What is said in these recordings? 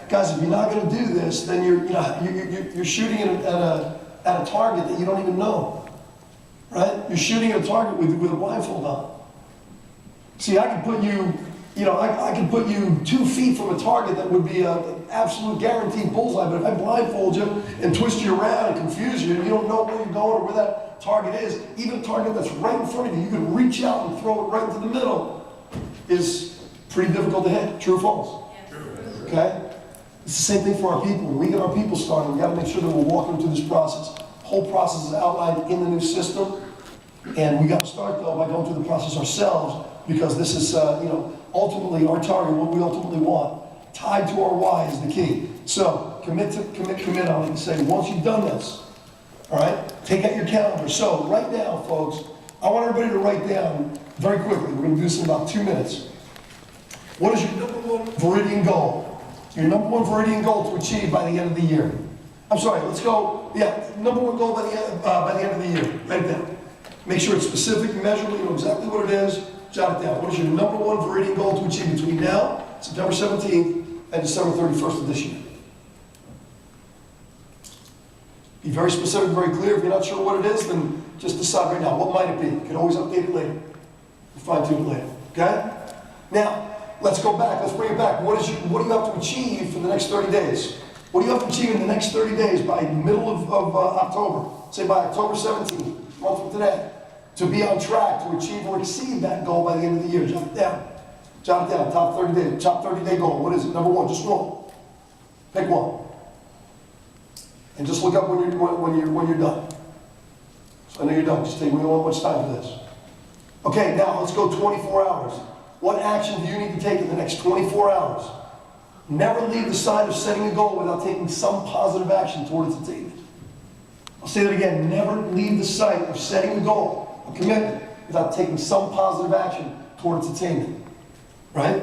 Guys, if you're not going to do this, then you're shooting at a target that you don't even know, right? You're shooting at a target with a blindfold on. See, I can put you, I can put you 2 feet from a target that would be an absolute guaranteed bullseye, but if I blindfold you and twist you around and confuse you, and you don't know where you're going or where that target is, even a target that's right in front of you, you can reach out and throw it right into the middle, is pretty difficult to hit. True or false? Okay? It's the same thing for our people. When we get our people started, we got to make sure that we're walking through this process. The whole process is outlined in the new system, and we got to start though by going through the process ourselves, because this is, ultimately our target, what we ultimately want. Tied to our why is the key. So commit. I like to say, once you've done this, all right, take out your calendar. So right now, folks, I want everybody to write down very quickly. We're going to do this in about 2 minutes. What is your number one Viridian goal? Your number one Viridian goal to achieve by the end of the year. I'm sorry, let's go, number one goal by the end of the year. Write it down. Make sure it's specific, measurable, you know exactly what it is. Jot it down. What is your number one Viridian goal to achieve between now, September 17th, and December 31st of this year? Be very specific, very clear. If you're not sure what it is, then just decide right now. What might it be? You can always update it later. We'll fine-tune it later. Okay? Now, let's go back. Let's bring it back. What do you have to achieve for the next 30 days? What do you have to achieve in the next 30 days by the middle of October? Say by October 17th, month from today, to be on track to achieve or exceed that goal by the end of the year. Jot it down. Jot it down. Top 30 day. Top 30-day goal. What is it? Number one. Just one. Pick one. And just look up when you're done. So I know you're done. Just take. We don't want much time for this. Okay. Now let's go 24 hours. What action do you need to take in the next 24 hours? Never leave the side of setting a goal without taking some positive action towards its attainment. I'll say that again. Never leave the sight of setting a goal, a commitment, without taking some positive action towards its attainment. Right?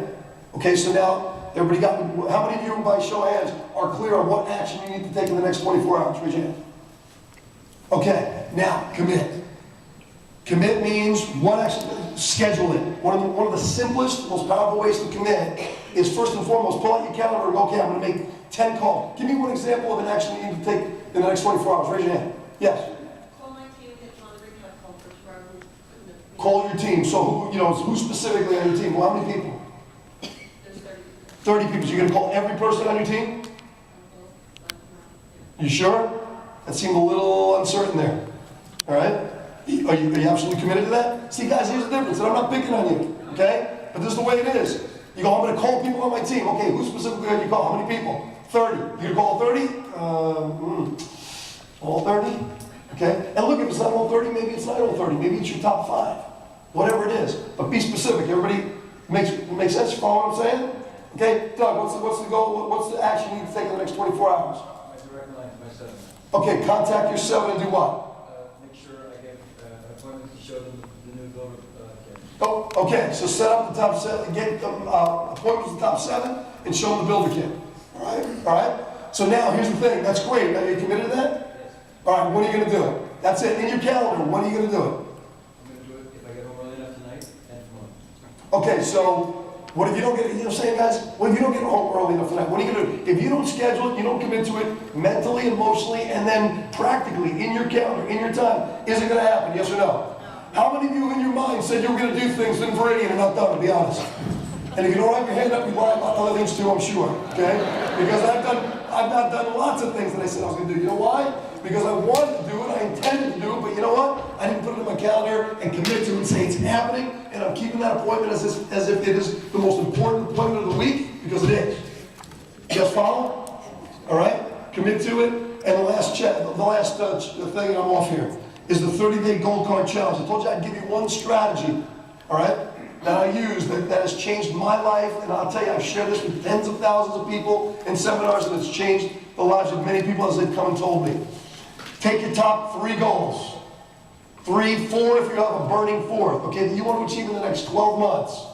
Okay, so now, everybody got, how many of you, by show of hands, are clear on what action you need to take in the next 24 hours? Raise your hand. Okay, now, commit. Commit means what action, schedule it. One of the simplest, most powerful ways to commit is first and foremost, pull out your calendar and go, okay, I'm going to make 10 calls. Give me one example of an action you need to take in the next 24 hours. Raise your hand. Yes? Call my team and get on the recap call for whoever couldn't. Call your team. So, who specifically on your team? Well, how many people? There's 30. 30 people. So you're going to call every person on your team? You sure? That seemed a little uncertain there. All right? Are you absolutely committed to that? See, guys, here's the difference, and I'm not picking on you, okay? But this is the way it is. You go, I'm going to call people on my team. Okay, who specifically are you call? How many people? 30. You're going to call 30? All 30? Okay? And look, if it's not all 30, maybe it's not all 30. Maybe it's your top 5. Whatever it is. But be specific. Everybody makes sense? Follow what I'm saying? Okay, Doug, what's the goal? What's the action you need to take in the next 24 hours? My direct line to my 7. Okay, contact your 7 and do what? Make sure I get an appointment to show them the new builder kit. Oh, okay, so set up the top 7, get appointments to the top 7, and show them the builder kit. All right? So now, here's the thing. That's great. Are you committed to that? Yes. All right, when are you going to do it? That's it. In your calendar, when are you going to do it? I'm going to do it if I get home early enough tonight and tomorrow. Okay, so what if you don't get, saying, guys, what if you don't get home early enough tonight? What are you going to do? If you don't schedule it, you don't commit to it mentally, emotionally, and then practically in your calendar, in your time, is it going to happen? Yes or no? How many of you in your mind said you were going to do things in Viridian and not done, to be honest? And if you don't have your hand up, you lie about other things too, I'm sure, okay? Because I've not done lots of things that I said I was going to do. You know why? Because I wanted to do it, I intended to do it, but you know what? I didn't put it in my calendar and commit to it and say it's happening, and I'm keeping that appointment as if it is the most important appointment of the week, because it is. You guys follow? All right? Commit to it. And the last thing, I'm off here, is the 30-day gold card challenge. I told you I'd give you one strategy, all right, that I use that has changed my life, and I'll tell you, I've shared this with tens of thousands of people in seminars, and it's changed the lives of many people as they've come and told me. Take your top 3 goals. 3, 4 if you have a burning 4th, okay, that you want to achieve in the next 12 months.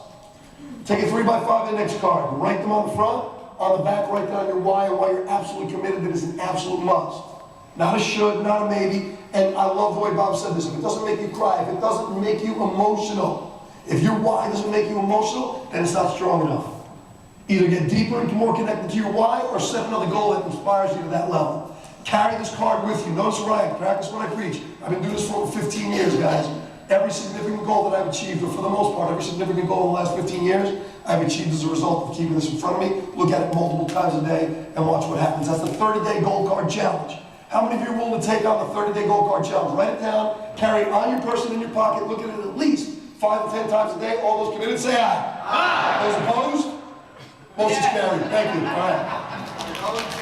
Take a 3x5 index card. Write them on the front. On the back, write down your why and why you're absolutely committed. That is an absolute must. Not a should, not a maybe. And I love the way Bob said this. If it doesn't make you cry, if it doesn't make you emotional, if your why doesn't make you emotional, then it's not strong enough. Either get deeper and more connected to your why, or set another goal that inspires you to that level. Carry this card with you. Notice where I am. Practice what I preach. I've been doing this for over 15 years, guys. Every significant goal that I've achieved, or for the most part, every significant goal in the last 15 years, I've achieved as a result of keeping this in front of me. Look at it multiple times a day and watch what happens. That's the 30-day goal card challenge. How many of you are willing to take on the 30-day goal card challenge? Write it down, carry it on your person in your pocket, look at it at least 5 to 10 times a day. All those committed, say aye. Aye. Those opposed? Motion's carried. Thank you. All right.